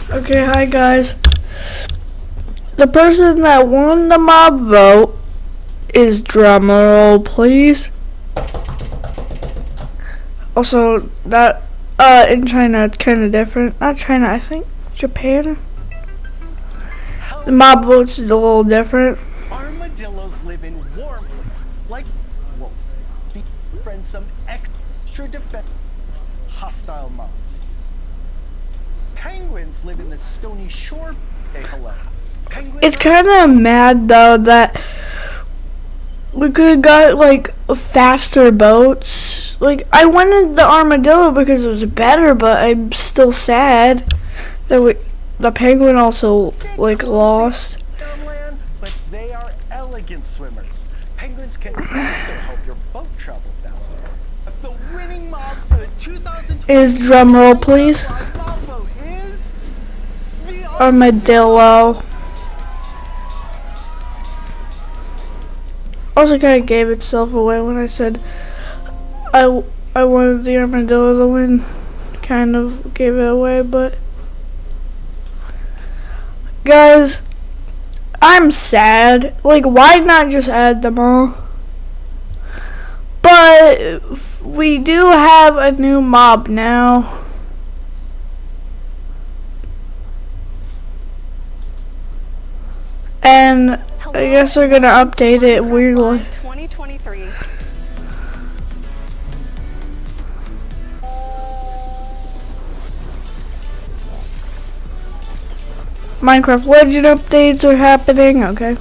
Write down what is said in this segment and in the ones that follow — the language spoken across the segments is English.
Okay, hi guys. The person that won the mob vote is drumroll, please. Also, that in China it's kind of different. Not China, I think Japan. The mob votes is a little different. Armadillos live in warm places like wolf. Befriend some extra defense hostile mobs. Penguins live in the stony shore. Say hello. It's kind of mad though that we could have got like faster boats. Like I wanted the armadillo because it was better, but I'm still sad that the penguin also like lost. Downland, but they are elegant swimmers. Penguins can also help your boat travel faster. The winning mob for the 2020 Is drumroll, please. mob vote is the Armadillo. Also kind of gave itself away when I said I wanted the armadillo to win. Kind of gave it away, but guys, I'm sad. Like, why not just add them all? But we do have a new mob now. And I guess they're gonna update it weirdly. 2023. Minecraft Legend updates are happening, okay.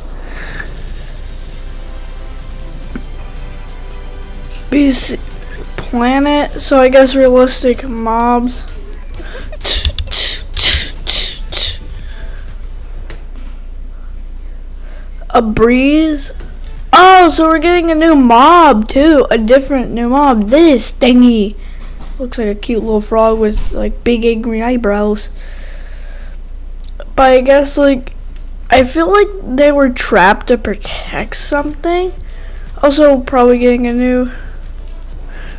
BC Planet, so I guess realistic mobs. A breeze. Oh, so we're getting a new mob too. A different new mob. This thingy looks like a cute little frog with like big angry eyebrows. But I guess like I feel like they were trapped to protect something. Also probably getting a new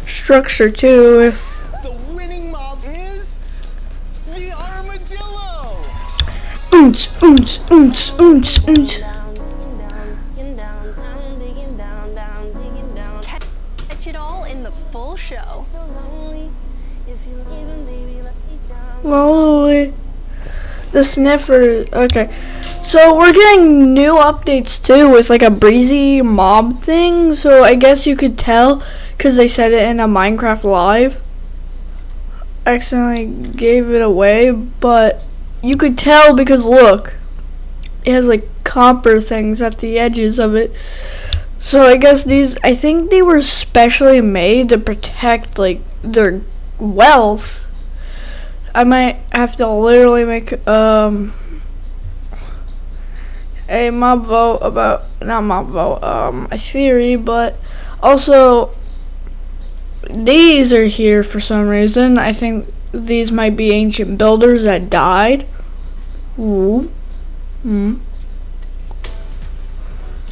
structure too. If The winning mob is the armadillo. oonce, oonce, oonce, oonce, oonce. Catch it all in the full show. Lonely. The sniffer. Okay. So we're getting new updates too with like a breezy mob thing. So I guess you could tell because they said it in a Minecraft live. I accidentally gave it away, but you could tell because look, it has like copper things at the edges of it. So I guess I think they were specially made to protect like their wealth. I might have to literally make a mob vote about, not mob vote, a theory, but also these are here for some reason. I think these might be ancient builders that died. Ooh.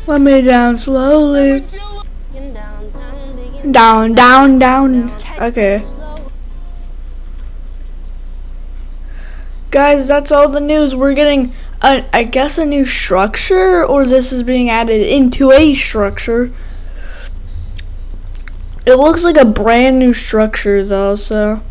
Let me down slowly. Down, down, down. Okay. Guys, that's all the news. We're getting, I guess, a new structure, or this is being added into a structure. It looks like a brand new structure, though, so.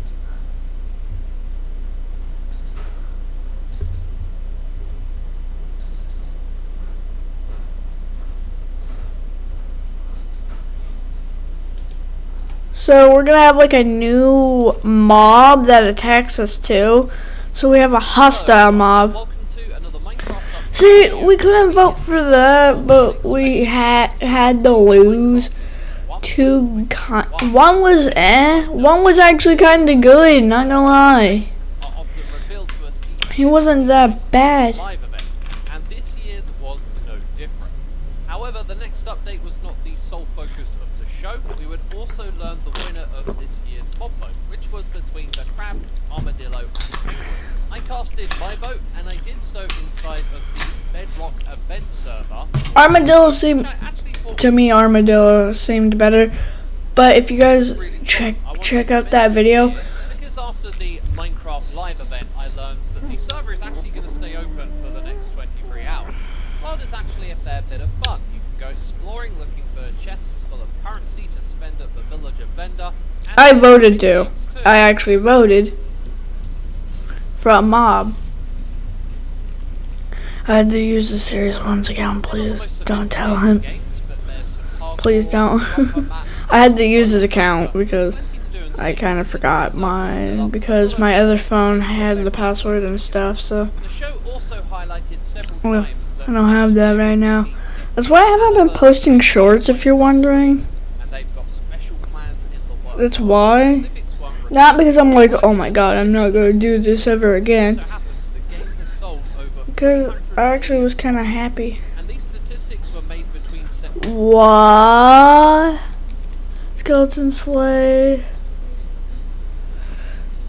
So we're gonna have like a new mob that attacks us too. So we have a hostile mob. See, we couldn't vote for that, but we had to lose. One was one was actually kind of good, not gonna lie. He wasn't that bad. And this year's was no different. However, the next update was not the sole focus of the show. We would also learn the winner of this year's mob vote, which was between the crab, armadillo, and penguin. I casted my vote, and I did so inside of the Bedrock event server. Armadillo seemed, to me, Armadillo seemed better. But if you guys check out that video. Because after the Minecraft live event, I learned that the server is a fair bit of fun. You can go exploring, looking for chests full of currency to spend at the villager vendor. And I there are voted mini too. games too. I actually voted for a mob. I had to use the Series 1's account, please. Don't tell him. Please don't. I had to use his account because I kind of forgot mine because my other phone had the password and stuff, so The show also highlighted several well, times that I don't have that right now. That's why I haven't been posting shorts, if you're wondering. and they've got special plans in the works. That's why. Specifics won't Not because I'm like, oh my god, I'm not gonna do this ever again. So happens the game has sold over Because 300 I actually was kind of happy. and these statistics were made between What? Skeleton Slay.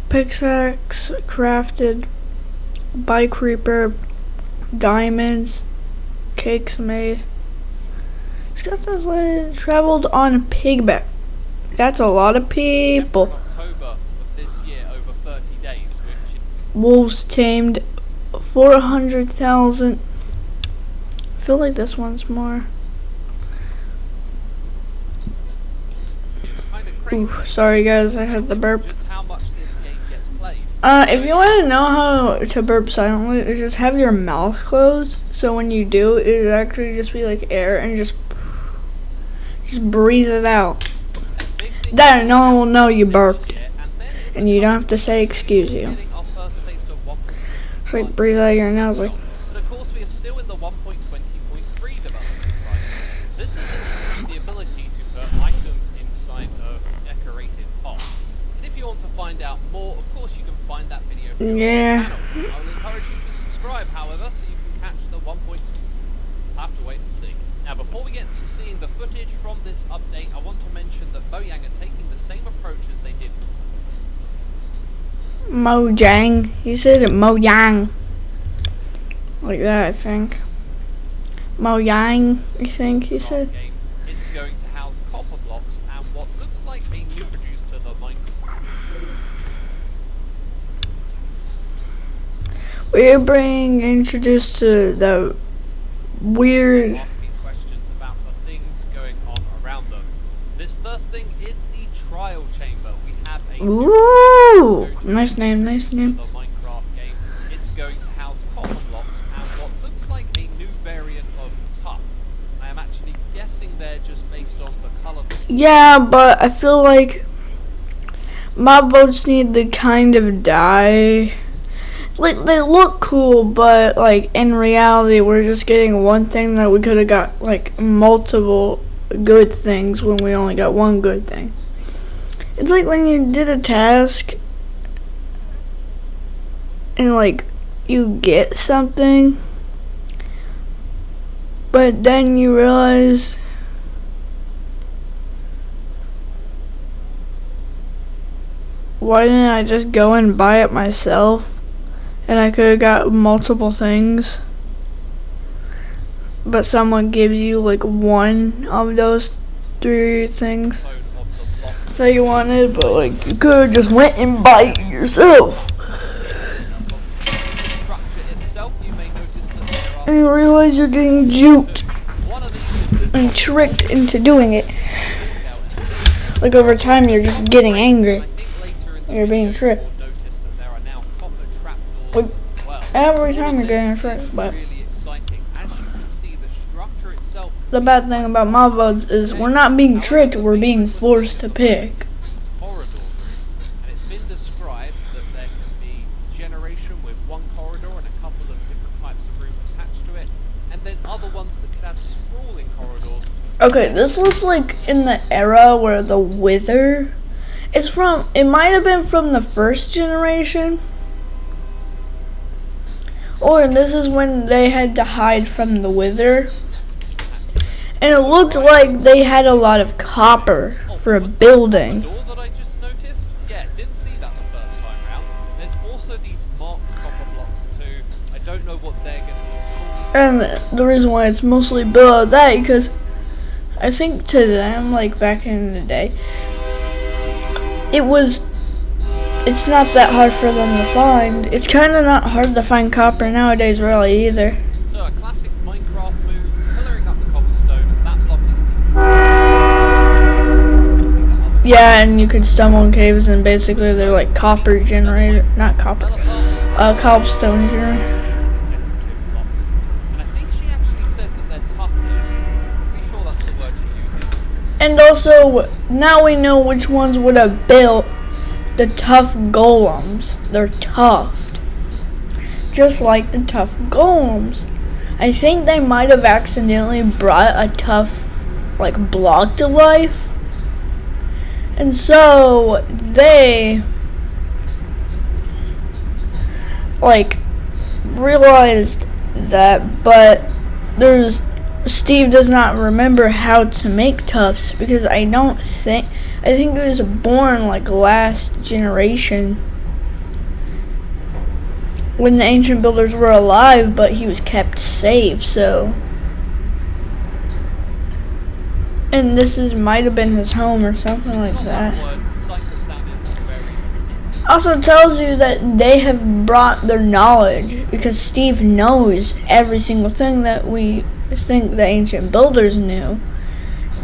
Pickaxe crafted. Bike Reaper. Diamonds. Cakes made. Skeleton Slay traveled on pigback. That's a lot of people. October of this year over 30 days, which Wolves tamed 400,000. I feel like this one's more. is kind of crazy. Ooh, sorry guys, I had the burp. Just how much this game gets played. If you want to know how to burp silently, just have your mouth closed. So when you do, it'll actually just be like air and just breathe it out. And big things Then no one will know you this burped. year, and then it And you don't have to say excuse you. getting our first taste of 1.20. It's like breathe out your nose like. But of course we are still in the 1.20.3 development cycle. This has introduced the ability to put items inside of decorated pots. And if you want to find out more, of course you can find that video here on Yeah. my channel. I will encourage you to subscribe, however, so you can catch the 1.2. I'll have to wait and see. Now before we get to seeing the footage from this update, I want to mention that Mojang are taking the same approach as they did Mojang. He said it Mojang. Like that, I think. Mojang, I think he the said. game. It's going to house copper blocks and what looks like a new produce to the Minecraft. We're being introduced to the weird. Asking questions about the things going on around them. This first thing is the trial chamber. We have a Ooh, nice name, nice to name. the Minecraft game. It's going to house copper blocks and what looks like a new variant of tuff. I am actually guessing they're just based on the color. Yeah, but I feel like mob votes need to kind of die. Like they look cool, but like in reality, we're just getting one thing that we could have got like multiple good things when we only got one good thing. It's like when you did a task and like you get something, but then you realize why didn't I just go and buy it myself? And I could have got multiple things. But someone gives you like one of those 3 things Clone of the block. that you wanted, but like you could have just went and buy it yourself. Structure itself, you may notice that there are And you realize you're getting juked one of these and tricked into doing it. Like over time you're just getting angry. You're being tricked. Notice that there are now copper Like, trapdoors as well. every All time of you're getting this tricked, is but really exciting. As you can see, the structure itself the bad thing about mob votes is we're not being tricked, we're being forced to pick. corridor route, and it's been described that there can be generation with one corridor and a couple of different types of room attached to it, and then other ones that could have sprawling corridors. Okay, this looks like in the era where the Wither. It might have been from the first generation. Or this is when they had to hide from the Wither. And it looked like they had a lot of copper for was that building. the door that I just noticed? Yeah, didn't see that the first time round. There's also these marked copper blocks too. I don't know what they're going to be called. And the reason why it's mostly below that, because I think to them, like back in the day, it's not that hard for them to find. It's kind of not hard to find copper nowadays, really, either. So a classic Minecraft move, Yeah, and you could stumble in caves, and basically they're like copper generator, not copper, cobblestone generator. And I think she actually says that they're tough here. Pretty sure that's the word she uses. And also, now we know which ones would have built the tough golems. They're tough, just like the tough golems. I think they might have accidentally brought a tough, like, block to life. And so they like realized that, but Steve does not remember how to make toughs because I think he was born like last generation when the ancient builders were alive, but he was kept safe, so. And this might have been his home or something like that. Also tells you that they have brought their knowledge, because Steve knows every single thing that we think the ancient builders knew.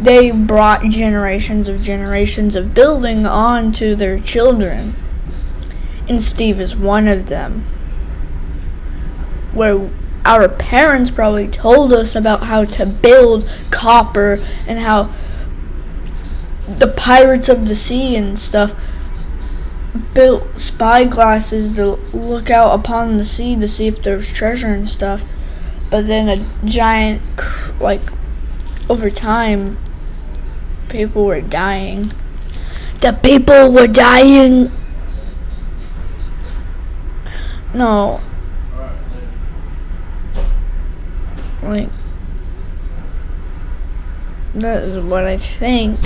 They brought generations of building on to their children. And Steve is one of them. Where our parents probably told us about how to build copper and how the pirates of the sea and stuff built spy glasses to look out upon the sea to see if there was treasure and stuff. But then a giant, like, over time, people were dying. The people were dying. No. Like, that is what I think.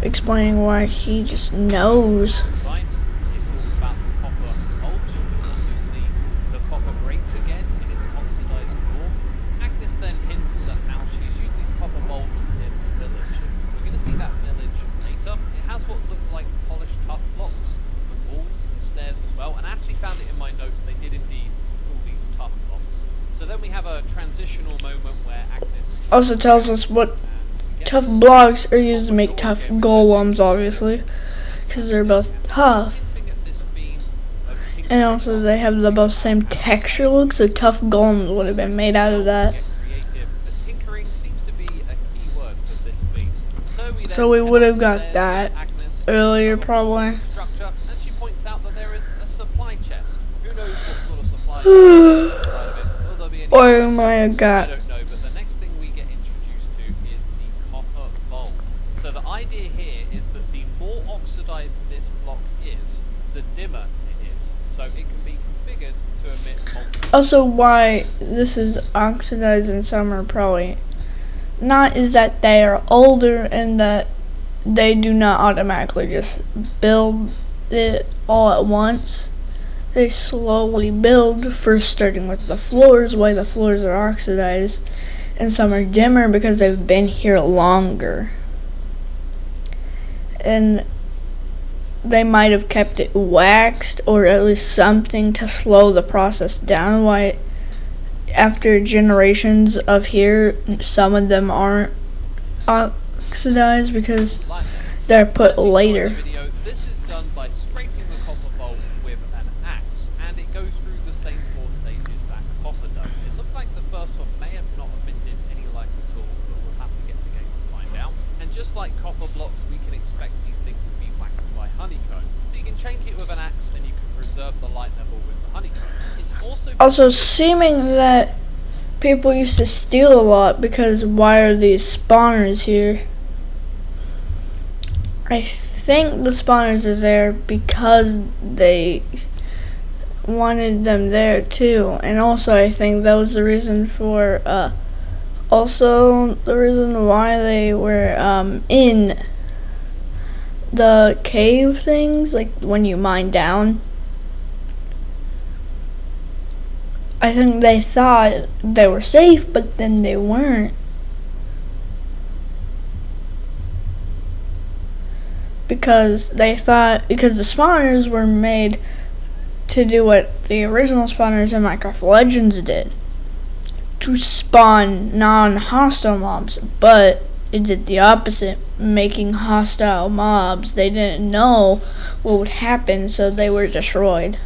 Explaining why he just knows. Right. It talks about the copper bulge. You can also see the copper breaks again in its oxidized form. Agnes then hints at how she's used these copper bulbs in the village. We're going to see that village later. It has what look like polished tough blocks with walls and stairs as well. And I actually found it in my notes they did indeed call these tough blocks. So then we have a transitional moment where Agnes Also tells us what tough blocks are used to make tough golems, obviously, because they're both tough. And also they have the both same texture look, so tough golems would have been made out of that. So we would have got that earlier, probably. Structure, and she points out that there is a supply chest. Who knows what sort of supply chest inside of it? Will there be any Or we might have I got. don't know, but the next thing we get introduced to is the copper bulb. So the idea here is that the more oxidized this block is, the dimmer it is. So it can be configured to emit multiple. Also, why this is oxidized and some are probably not is that they are older and that they do not automatically just build it all at once. They slowly build, first starting with the floors, why the floors are oxidized, and some are dimmer because they've been here longer. And they might have kept it waxed or at least something to slow the process down, why after generations of here, some of them aren't oxidized because they're put later. This is done by scraping the copper bulb with an axe, and it goes through the same 4 stages that copper does. It looked like the first one may have not emitted any light at all, but we'll have to get the game to find out. And just like copper blocks, we can expect these things to be waxed by honeycomb. So you can change it with an axe, and you can preserve the light level with the honeycomb. It's also seeming that people used to steal a lot, because why are these spawners here? I think the spawners are there because they wanted them there too, and also I think that was the reason for also the reason why they were in the cave things, like when you mine down. I think they thought they were safe, but then they weren't. Because they thought, because the spawners were made to do what the original spawners in Minecraft Legends did. To spawn non-hostile mobs, but it did the opposite. making hostile mobs. They didn't know what would happen, so they were destroyed.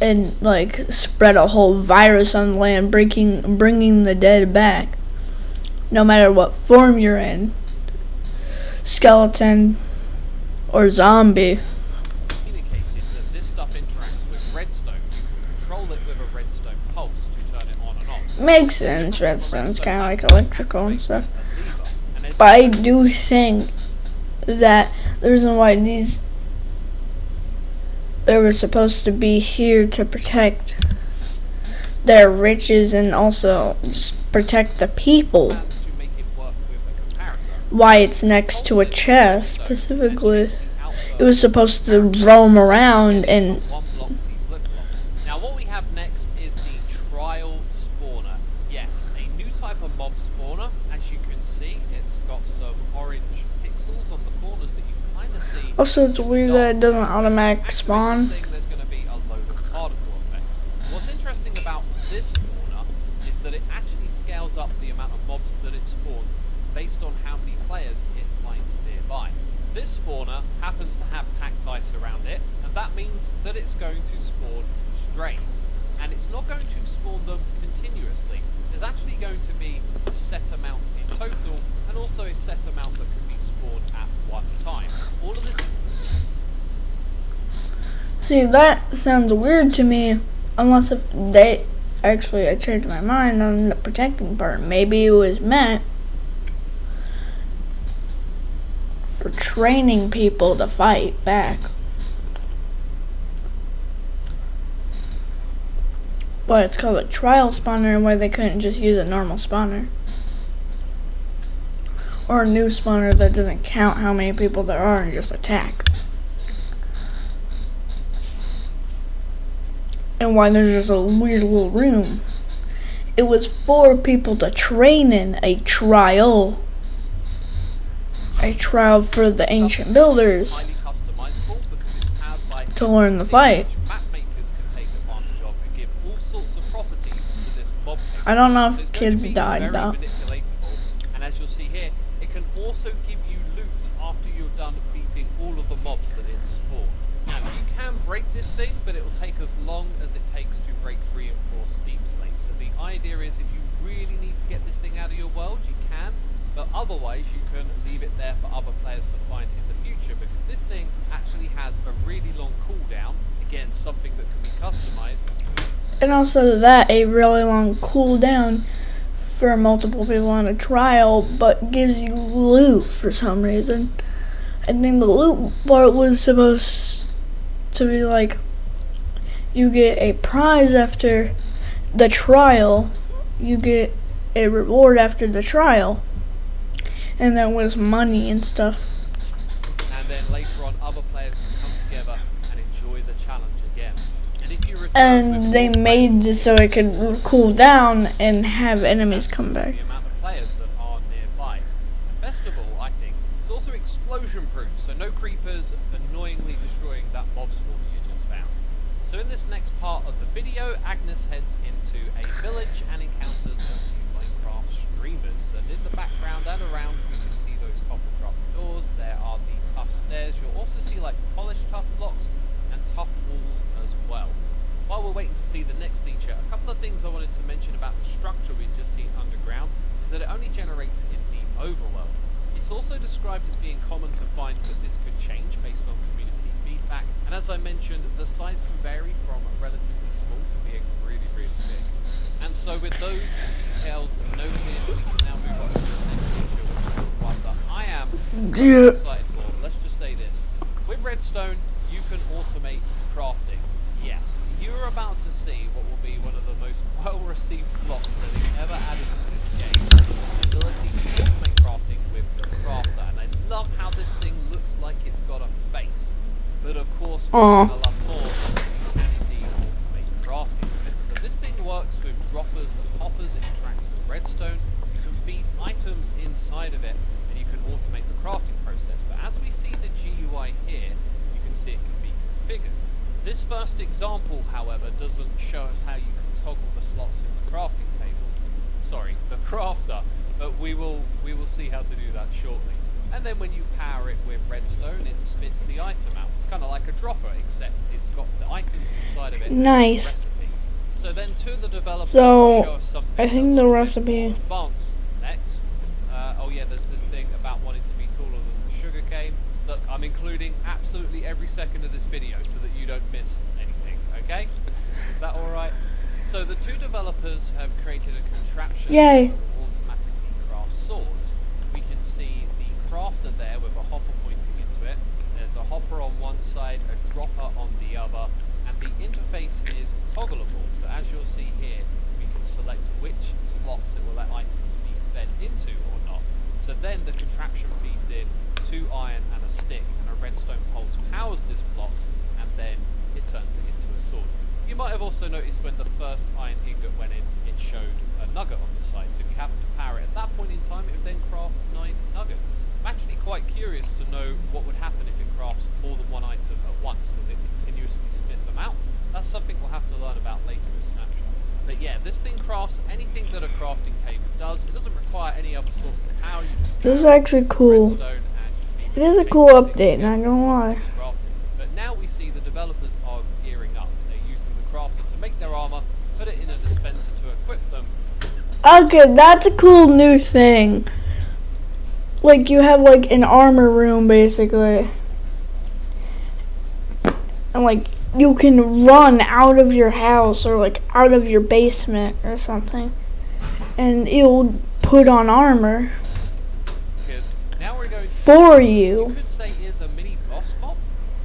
And like spread a whole virus on the land, bringing the dead back. No matter what form you're in, skeleton or zombie. Communicated that this stuff interacts with redstone. You can control it with a redstone pulse to turn it on and off. Makes sense. Redstone's kind of like electrical and stuff. But I do think that the reason why they were supposed to be here to protect their riches and also just protect the people. Why it's next to a chest specifically. It was supposed to roam around and. Now what we have next is the trial spawner. Yes, a new type of mob spawner. As you can see, it's got some orange pixels on the corners that you can kind of see. Also, it's weird that it doesn't automatic spawn. There's going to be a load of particle effects. What's interesting about this spawner is that it actually scales up the amount of mobs that it spawns based on how many players it finds nearby. This spawner happens to have packed ice around it, and that means that it's going to spawn strays. And it's not going to spawn them continuously. There's actually going to be a set amount in total, and also a set amount that can be spawned at one time. All of this. See, that sounds weird to me, unless if they actually, I changed my mind on the protecting part. Maybe it was meant for training people to fight back. But it's called a trial spawner, where they couldn't just use a normal spawner. Or a new spawner that doesn't count how many people there are and just attack. And why there's just a weird little room. It was for people to train in a trial. A trial for the ancient builders to learn the fight. I don't know if kids died though. And as you'll see here, it can also give you loot after you're done beating all of the mobs that it spawned. Now you can break this thing, but it will take as long as it takes to break reinforced deep slates. So the idea is if you really need to get this thing out of your world, you can, but otherwise you can leave it there for other players to find in the future, because this thing actually has a really long cooldown. Again, something that can be customized. And also that a really long cooldown for multiple people on a trial, but gives you loot for some reason. I think the loot part was supposed to be like, you get a prize after the trial, you get a reward after the trial, and that was money and stuff. And then later on, other players can come together and enjoy the challenge again. And if you return And they made this so it could cool down and have enemies come back. The amount of players that are nearby. And best of all, I think, it's also explosion proof, so no creepers annoyingly destroying that mob spawn you just found. So in this next part of the video, Agnes heads into a village and encounters a few Minecraft streamers. And in the background and around, you can see those copper drop doors. There are the tough stairs. You'll also see like polished tough blocks and tough walls as well. While we're waiting to see the next feature, a couple of things I wanted to mention about the structure we've just seen underground is that it only generates in the overworld. It's also described as being common to find, but this could change based on community feedback. And as I mentioned, the size can vary from relatively small to being really, really big. And so with those details noted, we can now move on to the next feature, which is one that I am really excited for. Let's just say this. With Redstone, you can automate crafting. Yes, you're about to see what will be one of the most well-received blocks that is ever added to this game. The ability to automate crafting with the crafter. And I love how this thing looks like it's got a face. But of course, we're going to love more that you can indeed automate crafting with it. So this thing works with droppers and hoppers. It interacts with redstone. You can feed items inside of it, and you can automate the crafting process. But as we see the GUI here, you can see it can be configured. This first example, however, doesn't show us how you can toggle the slots in the crafting table. Sorry, the crafter, but we will see how to do that shortly. and then when you power it with redstone, it spits the item out. It's kind of like a dropper, except it's got the items inside of it. And Nice. the recipe. So then two of the developers So, show us something I think a the little bit recipe- more advanced next. Oh yeah, there's this thing about wanting to be taller than the sugarcane. Look, I'm including absolutely every second of this video so that you don't miss anything, okay? Is that alright? So the two developers have created a contraption Yay. that will automatically craft swords. We can see the crafter there with a hopper pointing into it. There's a hopper on one side, a dropper on the other, and the interface is toggleable. So as you'll see here, we can select which slots it will let items be fed into or not. So then the contraption feeds in 2 iron and a stick, and a redstone pulse powers this block, and then it turns it into a sword. You might have also noticed when the first iron ingot went in, it showed a nugget on the side. So if you happen to power it at that point in time, it would then craft 9 nuggets. I'm actually quite curious to know what would happen if it crafts more than one item at once. Does it continuously spit them out? That's something we'll have to learn about later with snapshots. But yeah, this thing crafts anything that a crafting table does. It doesn't require any other source of power. You just This is actually cool. redstone and you It is a cool update, not gonna lie. But now we see the developers are gearing up. They're using the crafter to make their armor, put it in a dispenser to equip them. Okay, that's a cool new thing. Like, you have, like, an armor room, basically. And, like, you can run out of your house or, like, out of your basement or something. And it'll put on armor Because now we're going to for you you. could say is a mini boss mob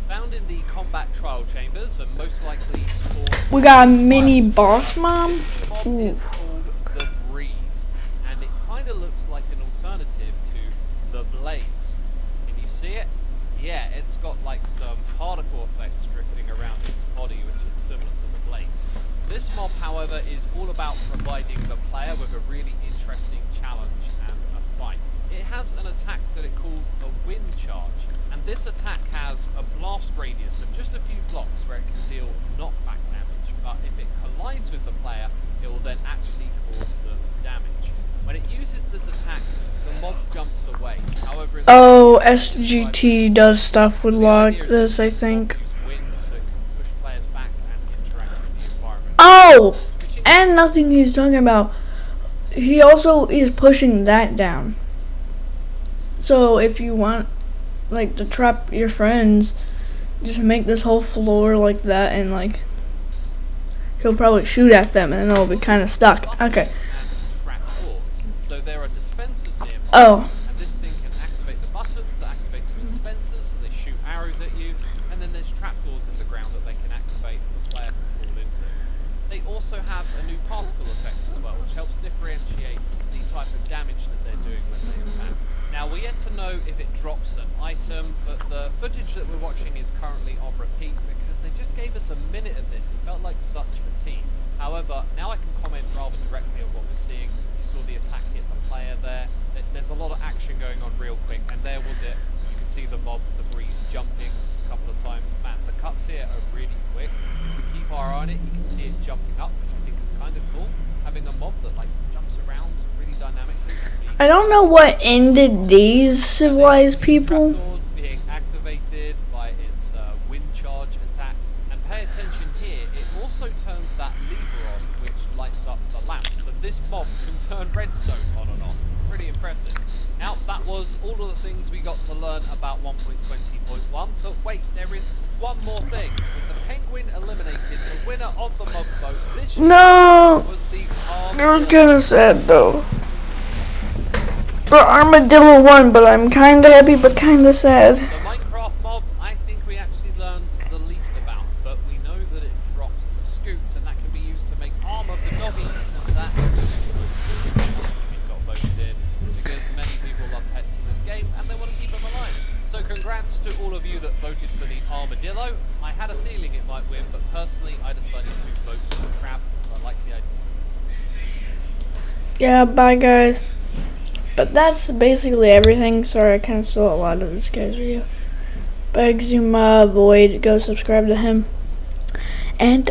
found in the combat trial chambers and most likely spawned. We got a mini boss mom. This mob Ooh. is called the Breeze, and it kind of looks like an alternative to the Blaze. Can you see it? Yeah, it's got like some particle effects drifting around its body, which is similar to the Blaze. This mob, however, is all about providing the player with a really interesting challenge and a fight. It has an attack that it calls a wind charge, and this attack has a blast radius of just a few blocks where it can deal knockback damage, but if it collides with the player, it will then actually cause them damage. When it uses this attack, the mob jumps away. However, in the Oh, SGT does stuff with the idea like is this, that I the mob think. use wind so it can push players back and interact with the environment. Oh! Switching And nothing he's talking about. He also is pushing that down. So if you want, like, to trap your friends, just make this whole floor like that, and like he'll probably shoot at them, and they'll be kind of stuck. Okay. and trap doors. So there are dispensers nearby. Oh, And this thing can activate the buttons that activate the dispensers, so they shoot arrows at you, and then there's trapdoors in the ground that they can activate and the player can fall into. They also have a new particle effect as well, which helps differentiate the type of damage that they're doing when they attack. Now we're yet to know if it drops an item, but the footage that we're watching is currently on repeat because they just gave us a minute of this. It felt like such a tease. However, now I can comment rather directly on what we're seeing. You saw the attack hit the player there. There's a lot of action going on real quick, and there was it. You can see the mob, the Breeze, jumping a couple of times. Man, the cuts here are really quick. If we keep our eye on it, you can see it jumping up, which I think is kind of cool. Having a mob that like jumps around really dynamically. I don't know what ended these civilized people. Trapdoors being activated by its wind charge attack. And pay attention here, it also turns that lever on which lights up the lamps. So this mob can turn redstone on and off. Pretty impressive. Now that was all of the things we got to learn about 1.20.1. But wait, there is one more thing. With the penguin eliminated, the winner of the mob vote this year No, was the you're armadillo. kind of sad though. The armadillo won, but I'm kind of happy, but kind of sad. The Minecraft mob, I think we actually learned the least about, but we know that it drops the scoots, and that can be used to make armor for doggies, and that got voted in because many people love pets in this game, and they want to keep them alive. So congrats to all of you that voted for the armadillo. I had a feeling it might win, but personally I decided to vote for the crab, because I like the idea. Yeah, bye guys. But that's basically everything. Sorry, I kind of stole a lot of this guy's video. But Exuma Void, go subscribe to him. And